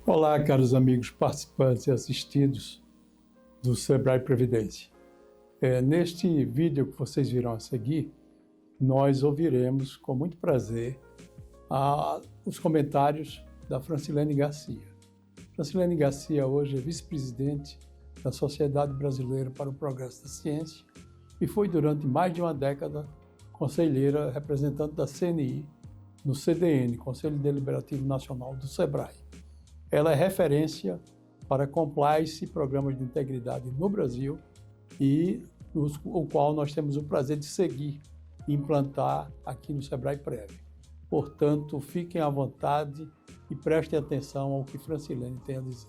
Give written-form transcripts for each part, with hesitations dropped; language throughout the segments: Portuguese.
Olá, caros amigos participantes e assistidos do Sebrae Previdência. Neste vídeo que vocês virão a seguir, nós ouviremos com muito prazer os comentários da Francilene Garcia. Francilene Garcia hoje é vice-presidente da Sociedade Brasileira para o Progresso da Ciência e foi durante mais de uma década conselheira representante da CNI no CDN, Conselho Deliberativo Nacional do Sebrae. Ela é referência para compliance e programas de integridade no Brasil e o qual nós temos o prazer de seguir e implantar aqui no Sebrae Prev. Portanto, fiquem à vontade e prestem atenção ao que Francilene tem a dizer.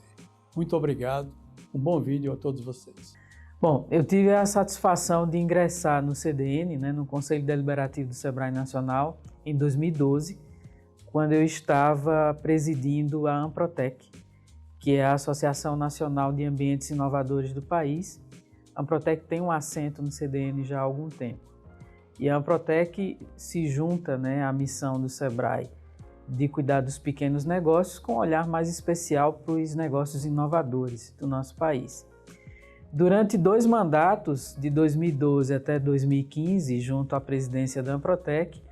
Muito obrigado, um bom vídeo a todos vocês. Bom, eu tive a satisfação de ingressar no CDN, no Conselho Deliberativo do Sebrae Nacional, em 2012, quando eu estava presidindo a Amprotec, que é a Associação Nacional de Ambientes Inovadores do país. A Amprotec tem um assento no CDN já há algum tempo. E a Amprotec se junta à missão do Sebrae de cuidar dos pequenos negócios com um olhar mais especial para os negócios inovadores do nosso país. Durante 2 mandatos, de 2012 até 2015, junto à presidência da Amprotec,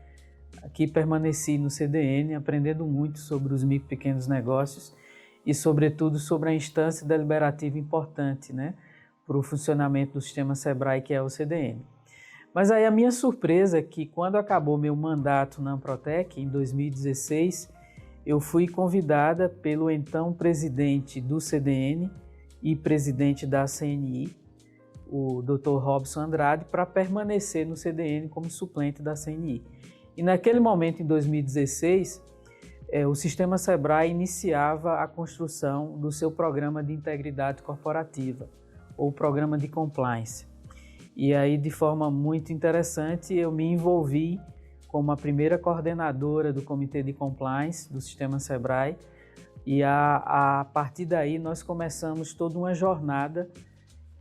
aqui permaneci no CDN, aprendendo muito sobre os micro e pequenos negócios e, sobretudo, sobre a instância deliberativa importante para o funcionamento do sistema Sebrae, que é o CDN. Mas aí a minha surpresa é que, quando acabou meu mandato na Amprotec, em 2016, eu fui convidada pelo então presidente do CDN e presidente da CNI, o Dr. Robson Andrade, para permanecer no CDN como suplente da CNI. E naquele momento, em 2016, o sistema Sebrae iniciava a construção do seu programa de integridade corporativa, ou programa de compliance. E aí, de forma muito interessante, eu me envolvi como a primeira coordenadora do Comitê de Compliance do sistema Sebrae, e a partir daí nós começamos toda uma jornada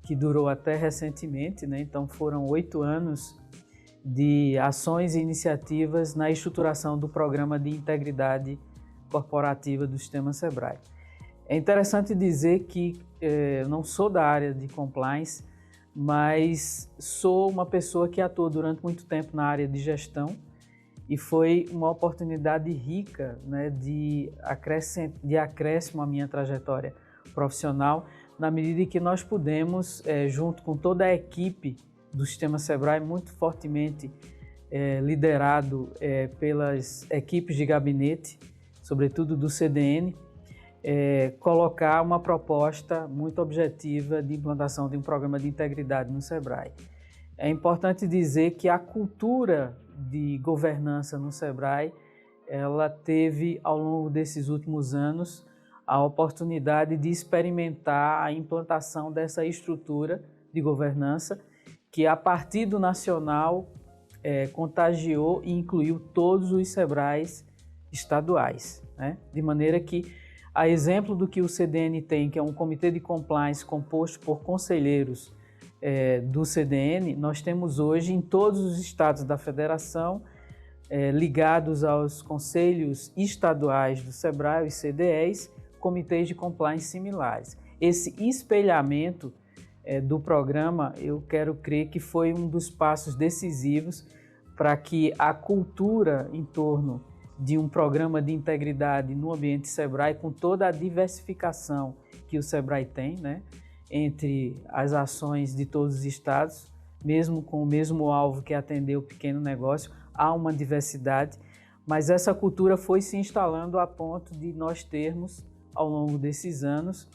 que durou até recentemente, Então foram 8 anos de ações e iniciativas na estruturação do programa de integridade corporativa do sistema Sebrae. É interessante dizer que eu não sou da área de compliance, mas sou uma pessoa que atuou durante muito tempo na área de gestão e foi uma oportunidade rica de acréscimo à minha trajetória profissional, na medida em que nós pudemos, junto com toda a equipe do sistema Sebrae, muito fortemente liderado pelas equipes de gabinete, sobretudo do CDN, colocar uma proposta muito objetiva de implantação de um programa de integridade no Sebrae. É importante dizer que a cultura de governança no Sebrae, ela teve, ao longo desses últimos anos, a oportunidade de experimentar a implantação dessa estrutura de governança, que a partir do nacional contagiou e incluiu todos os Sebrais estaduais, De maneira que, a exemplo do que o CDN tem, que é um comitê de compliance composto por conselheiros do CDN, nós temos hoje em todos os estados da federação, ligados aos conselhos estaduais do Sebrae, os CDEs, comitês de compliance similares. Esse espelhamento do programa, eu quero crer que foi um dos passos decisivos para que a cultura em torno de um programa de integridade no ambiente Sebrae, com toda a diversificação que o Sebrae tem, entre as ações de todos os estados, mesmo com o mesmo alvo que é atender o pequeno negócio, há uma diversidade, mas essa cultura foi se instalando a ponto de nós termos, ao longo desses anos,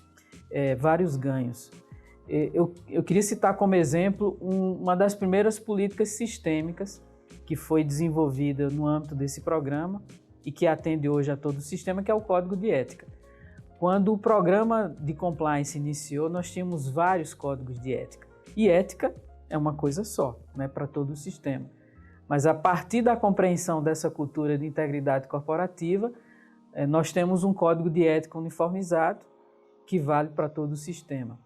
vários ganhos. Eu queria citar como exemplo uma das primeiras políticas sistêmicas que foi desenvolvida no âmbito desse programa e que atende hoje a todo o sistema, que é o Código de Ética. Quando o programa de compliance iniciou, nós tínhamos vários códigos de ética. E ética é uma coisa só, para todo o sistema. Mas a partir da compreensão dessa cultura de integridade corporativa, nós temos um código de ética uniformizado que vale para todo o sistema.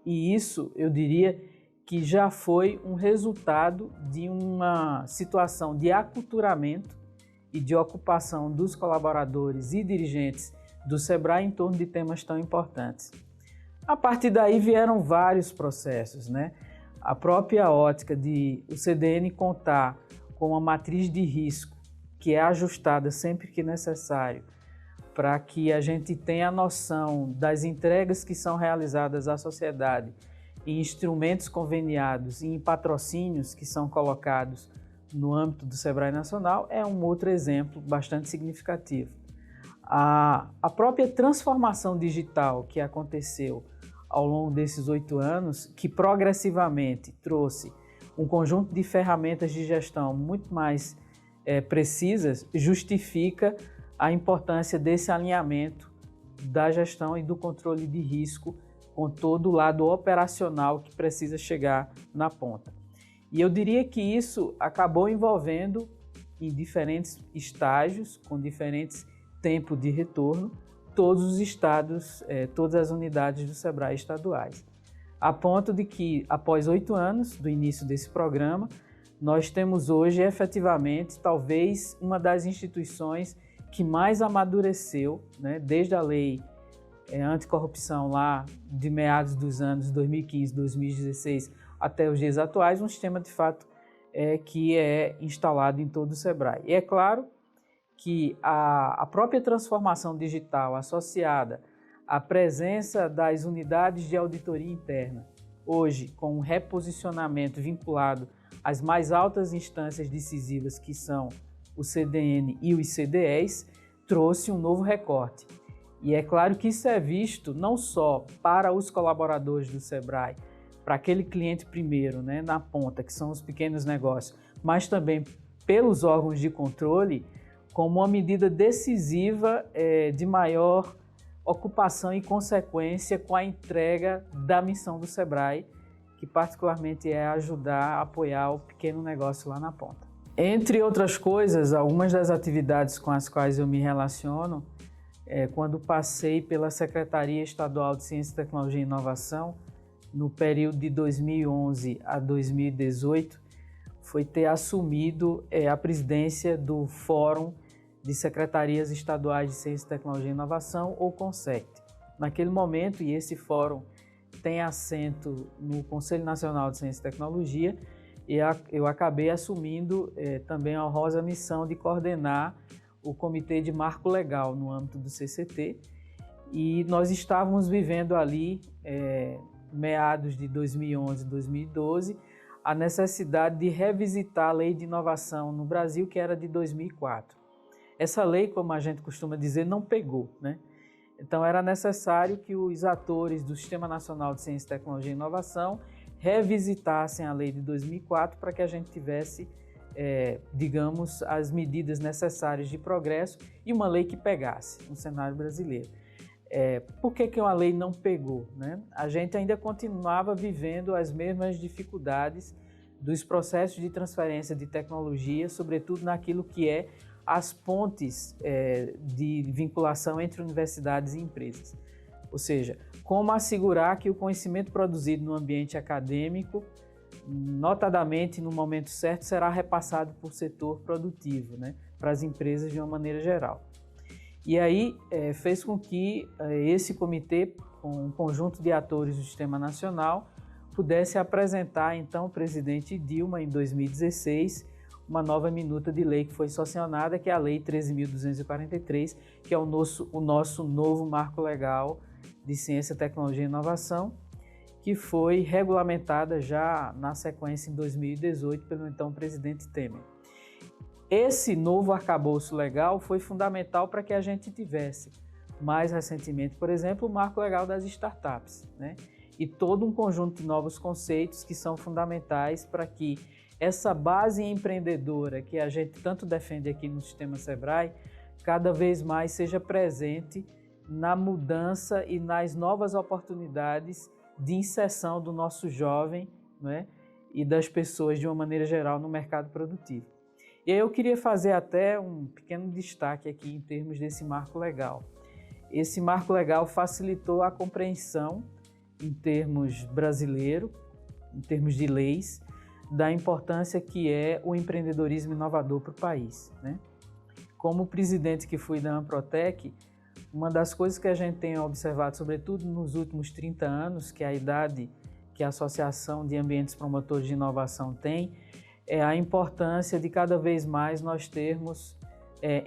E isso, eu diria, que já foi um resultado de uma situação de aculturamento e de ocupação dos colaboradores e dirigentes do SEBRAE em torno de temas tão importantes. A partir daí vieram vários processos, né? A própria ótica de o CDN contar com uma matriz de risco que é ajustada sempre que necessário, para que a gente tenha a noção das entregas que são realizadas à sociedade em instrumentos conveniados e em patrocínios que são colocados no âmbito do SEBRAE Nacional, é um outro exemplo bastante significativo. A própria transformação digital que aconteceu ao longo desses 8 anos, que progressivamente trouxe um conjunto de ferramentas de gestão muito mais precisas, justifica a importância desse alinhamento da gestão e do controle de risco com todo o lado operacional que precisa chegar na ponta. E eu diria que isso acabou envolvendo em diferentes estágios, com diferentes tempos de retorno, todos os estados, todas as unidades do SEBRAE estaduais. A ponto de que, após 8 anos do início desse programa, nós temos hoje, efetivamente, talvez uma das instituições que mais amadureceu, né, desde a lei anticorrupção lá de meados dos anos 2015, 2016 até os dias atuais, um sistema de fato que é instalado em todo o SEBRAE. E é claro que a própria transformação digital associada à presença das unidades de auditoria interna, hoje com um reposicionamento vinculado às mais altas instâncias decisivas que são o CDN e os CDEs, trouxe um novo recorte. E é claro que isso é visto não só para os colaboradores do SEBRAE, para aquele cliente primeiro, né, na ponta, que são os pequenos negócios, mas também pelos órgãos de controle, como uma medida decisiva de maior ocupação e consequência com a entrega da missão do SEBRAE, que particularmente é ajudar a apoiar o pequeno negócio lá na ponta. Entre outras coisas, algumas das atividades com as quais eu me relaciono, quando passei pela Secretaria Estadual de Ciência, Tecnologia e Inovação, no período de 2011 a 2018, foi ter assumido a presidência do Fórum de Secretarias Estaduais de Ciência, Tecnologia e Inovação, ou CONSECT. Naquele momento, e esse fórum tem assento no Conselho Nacional de Ciência e Tecnologia, e eu acabei assumindo também a honrosa missão de coordenar o Comitê de Marco Legal no âmbito do CCT, e nós estávamos vivendo ali, meados de 2011 e 2012, a necessidade de revisitar a Lei de Inovação no Brasil, que era de 2004. Essa lei, como a gente costuma dizer, não pegou, né? Então era necessário que os atores do Sistema Nacional de Ciência, Tecnologia e Inovação revisitassem a lei de 2004 para que a gente tivesse, digamos, as medidas necessárias de progresso e uma lei que pegasse no cenário brasileiro. Por que uma lei não pegou, né? A gente ainda continuava vivendo as mesmas dificuldades dos processos de transferência de tecnologia, sobretudo naquilo que é as pontes de vinculação entre universidades e empresas. Ou seja, como assegurar que o conhecimento produzido no ambiente acadêmico, notadamente no momento certo, será repassado por setor produtivo, né, para as empresas de uma maneira geral. E aí fez com que esse comitê, com um conjunto de atores do Sistema Nacional, pudesse apresentar, então, o presidente Dilma, em 2016, uma nova minuta de lei que foi sancionada, que é a Lei 13.243, que é o nosso novo marco legal de ciência, tecnologia e inovação, que foi regulamentada já na sequência em 2018 pelo então presidente Temer. Esse novo arcabouço legal foi fundamental para que a gente tivesse, mais recentemente, por exemplo, o marco legal das startups, né? E todo um conjunto de novos conceitos que são fundamentais para que essa base empreendedora que a gente tanto defende aqui no Sistema SEBRAE, cada vez mais seja presente na mudança e nas novas oportunidades de inserção do nosso jovem, né, e das pessoas de uma maneira geral no mercado produtivo. E aí eu queria fazer até um pequeno destaque aqui em termos desse marco legal. Esse marco legal facilitou a compreensão, em termos brasileiro, em termos de leis, da importância que é o empreendedorismo inovador para o país, né? como presidente que fui da Amprotec, uma das coisas que a gente tem observado, sobretudo nos últimos 30 anos, que é a idade que a Associação de Ambientes Promotores de Inovação tem, é a importância de cada vez mais nós termos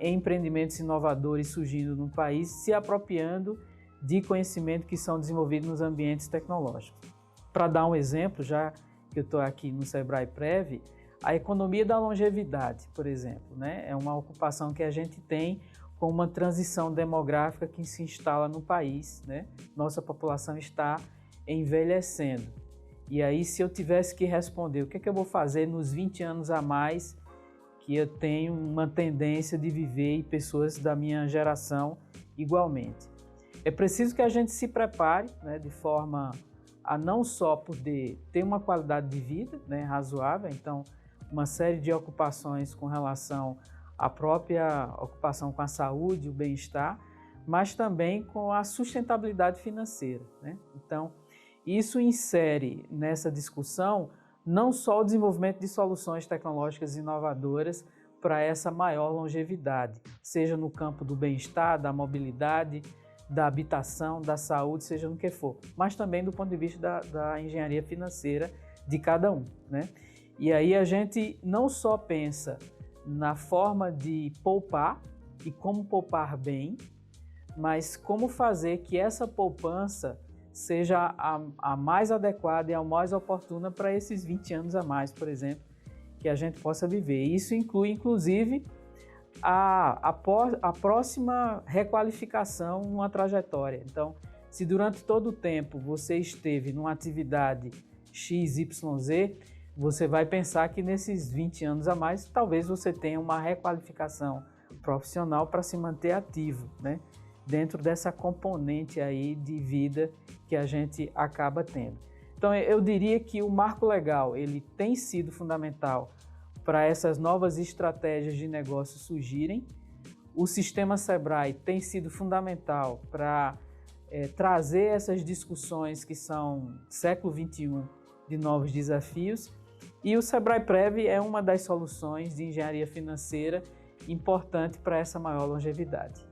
empreendimentos inovadores surgindo no país, se apropriando de conhecimento que são desenvolvidos nos ambientes tecnológicos. Para dar um exemplo, já que eu estou aqui no Sebrae Prev, a economia da longevidade, por exemplo, né? É uma ocupação que a gente tem com uma transição demográfica que se instala no país, né? Nossa população está envelhecendo. E aí, se eu tivesse que responder, o que é que eu vou fazer nos 20 anos a mais que eu tenho uma tendência de viver e pessoas da minha geração igualmente? É preciso que a gente se prepare, né, de forma a não só poder ter uma qualidade de vida, né, razoável, então uma série de ocupações com relação à própria ocupação com a saúde, o bem-estar, mas também com a sustentabilidade financeira, né? Então, isso insere nessa discussão não só o desenvolvimento de soluções tecnológicas inovadoras para essa maior longevidade, seja no campo do bem-estar, da mobilidade, da habitação, da saúde, seja no que for, mas também do ponto de vista da engenharia financeira de cada um, né? E aí a gente não só pensa na forma de poupar e como poupar bem, mas como fazer que essa poupança seja a mais adequada e a mais oportuna para esses 20 anos a mais, por exemplo, que a gente possa viver. Isso inclui, inclusive, a próxima requalificação numa trajetória. Então, se durante todo o tempo você esteve numa atividade XYZ, você vai pensar que nesses 20 anos a mais, talvez você tenha uma requalificação profissional para se manter ativo, né? Dentro dessa componente aí de vida que a gente acaba tendo. Então, eu diria que o marco legal, ele tem sido fundamental para essas novas estratégias de negócio surgirem. O sistema Sebrae tem sido fundamental para trazer essas discussões que são século XXI de novos desafios. E o Sebrae Prev é uma das soluções de engenharia financeira importante para essa maior longevidade.